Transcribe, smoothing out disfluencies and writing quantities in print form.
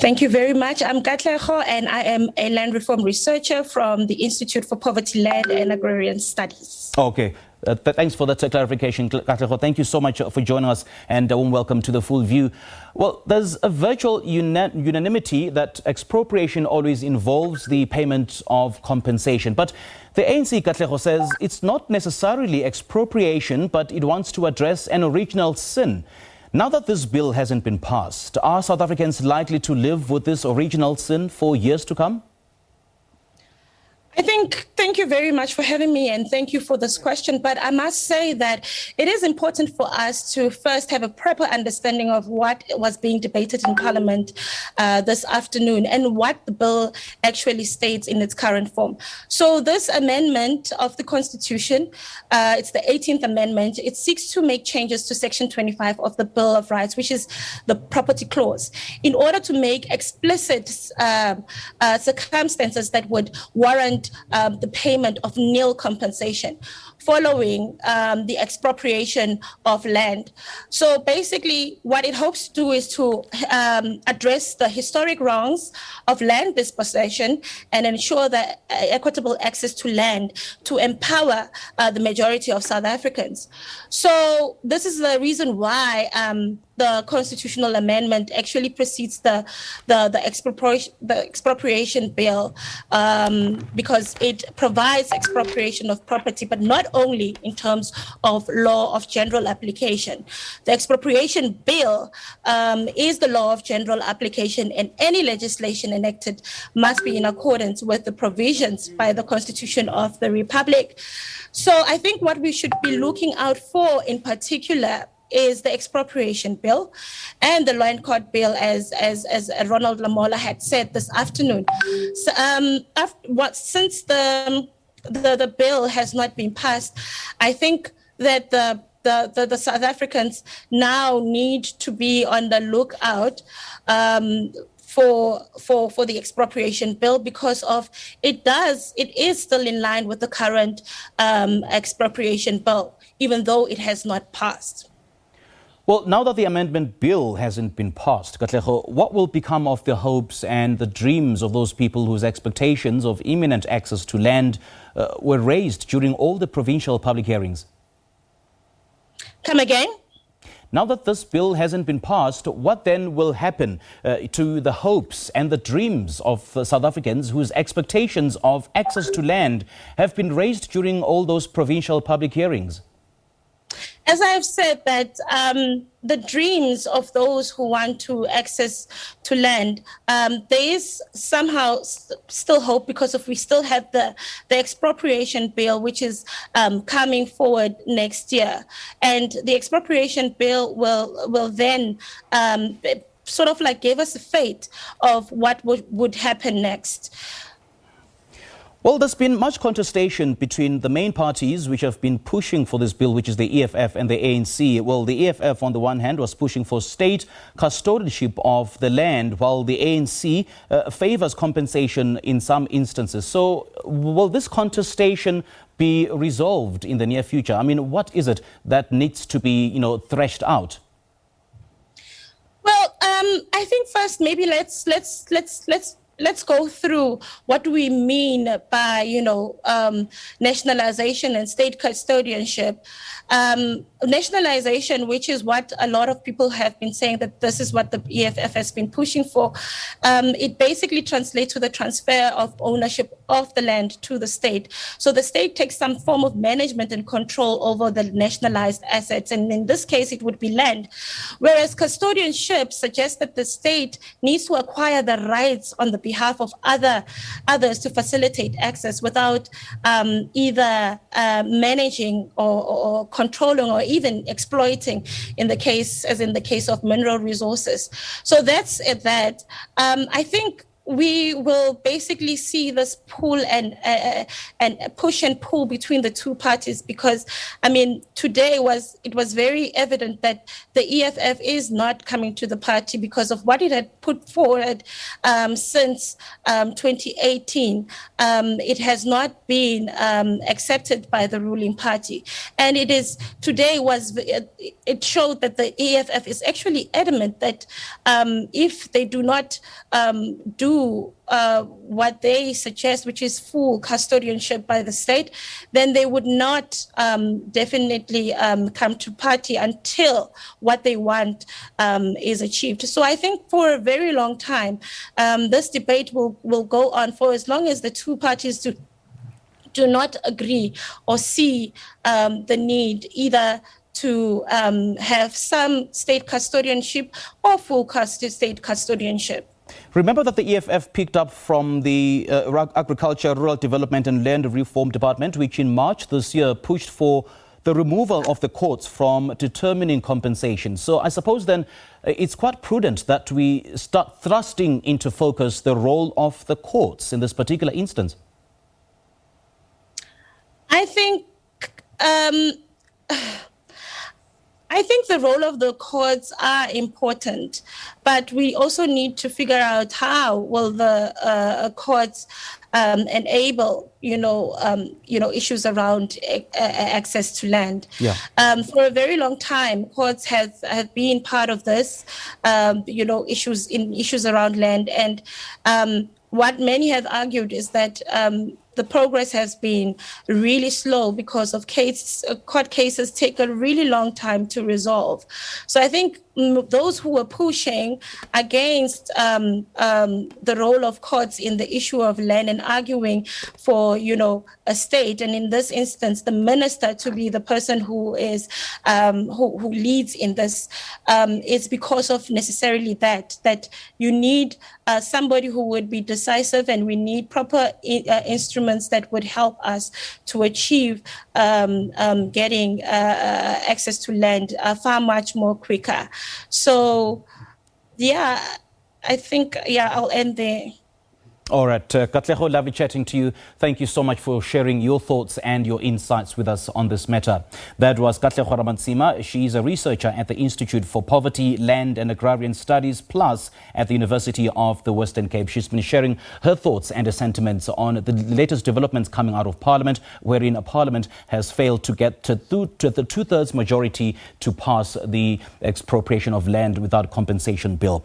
Thank you very much. I'm Katlego, and I am a land reform researcher from the Institute for Poverty, Land and Agrarian Studies. Okay. Thanks for that clarification, Katlego. Thank you so much for joining us, and a warm welcome to The Full View. Well, there's a virtual unanimity that expropriation always involves the payment of compensation. But the ANC, Katlego, says it's not necessarily expropriation, but it wants to address an original sin. Now that this bill hasn't been passed, are South Africans likely to live with this original sin for years to come? Thank you very much for having me, and thank you for this question. But I must say that it is important for us to first have a proper understanding of what was being debated in Parliament this afternoon and what the bill actually states in its current form. So this amendment of the Constitution, it's the 18th Amendment, it seeks to make changes to Section 25 of the Bill of Rights, which is the property clause, in order to make explicit circumstances that would warrant the payment of nil compensation following the expropriation of land. So basically, what it hopes to do is to address the historic wrongs of land dispossession and ensure that equitable access to land to empower the majority of South Africans. So this is the reason why the constitutional amendment actually precedes the expropriation bill, because it provides expropriation of property, but not only in terms of law of general application. The expropriation bill is the law of general application, and any legislation enacted must be in accordance with the provisions by the Constitution of the Republic. So I think what we should be looking out for in particular is the expropriation bill and the land court bill, as Ronald Lamola had said this afternoon. So, since the bill has not been passed, I think that the South Africans now need to be on the lookout for the expropriation bill, because of it is still in line with the current expropriation bill, even though it has not passed. Well, now that the amendment bill hasn't been passed, Katlego, what will become of the hopes and the dreams of those people whose expectations of imminent access to land were raised during all the provincial public hearings? Come again? Now that this bill hasn't been passed, what then will happen to the hopes and the dreams of South Africans whose expectations of access to land have been raised during all those provincial public hearings? As I have said, that the dreams of those who want to access to land, there is somehow still hope, because if we still have the expropriation bill, which is coming forward next year, and the expropriation bill will then sort of like give us a fate of what would happen next. Well, there's been much contestation between the main parties which have been pushing for this bill, which is the EFF and the ANC. Well, the EFF, on the one hand, was pushing for state custodianship of the land, while the ANC favors compensation in some instances. So will this contestation be resolved in the near future? I mean, what is it that needs to be, threshed out? Well, I think first maybe let's go through what we mean by, nationalization and state custodianship. Nationalization, which is what a lot of people have been saying that this is what the EFF has been pushing for. It basically translates to the transfer of ownership of the land to the state. So the state takes some form of management and control over the nationalized assets. And in this case, it would be land. Whereas custodianship suggests that the state needs to acquire the rights on the behalf of others to facilitate access without either managing or controlling or even exploiting, in the case of mineral resources. So that's that. I think we will basically see this pull and push and pull between the two parties, because I mean today it was very evident that the EFF is not coming to the party because of what it had put forward since 2018. It has not been accepted by the ruling party, and it showed that the EFF is actually adamant that if they do not do what they suggest, which is full custodianship by the state, then they would not definitely come to party until what they want is achieved. So I think for a very long time, this debate will go on for as long as the two parties do not agree or see the need either to have some state custodianship or full state custodianship. Remember that the EFF picked up from the Agriculture, Rural Development and Land Reform Department, which in March this year pushed for the removal of the courts from determining compensation. So I suppose then it's quite prudent that we start thrusting into focus the role of the courts in this particular instance. I think the role of the courts are important, but we also need to figure out how will the courts enable, issues around access to land. Yeah. For a very long time, courts have been part of this, issues around land, and what many have argued is that the progress has been really slow because of court cases take a really long time to resolve. So I think those who are pushing against the role of courts in the issue of land and arguing for, a state, and in this instance, the minister to be the person who is who leads in this, is because of necessarily that you need somebody who would be decisive, and we need proper instruments that would help us to achieve getting access to land far much more quicker. So, I think, I'll end there. All right, Katlego, lovely chatting to you. Thank you so much for sharing your thoughts and your insights with us on this matter. That was Katlego Ramantsima. She is a researcher at the Institute for Poverty, Land and Agrarian Studies, plus at the University of the Western Cape. She's been sharing her thoughts and her sentiments on the latest developments coming out of Parliament, wherein Parliament has failed to get to the two-thirds majority to pass the expropriation of land without compensation bill.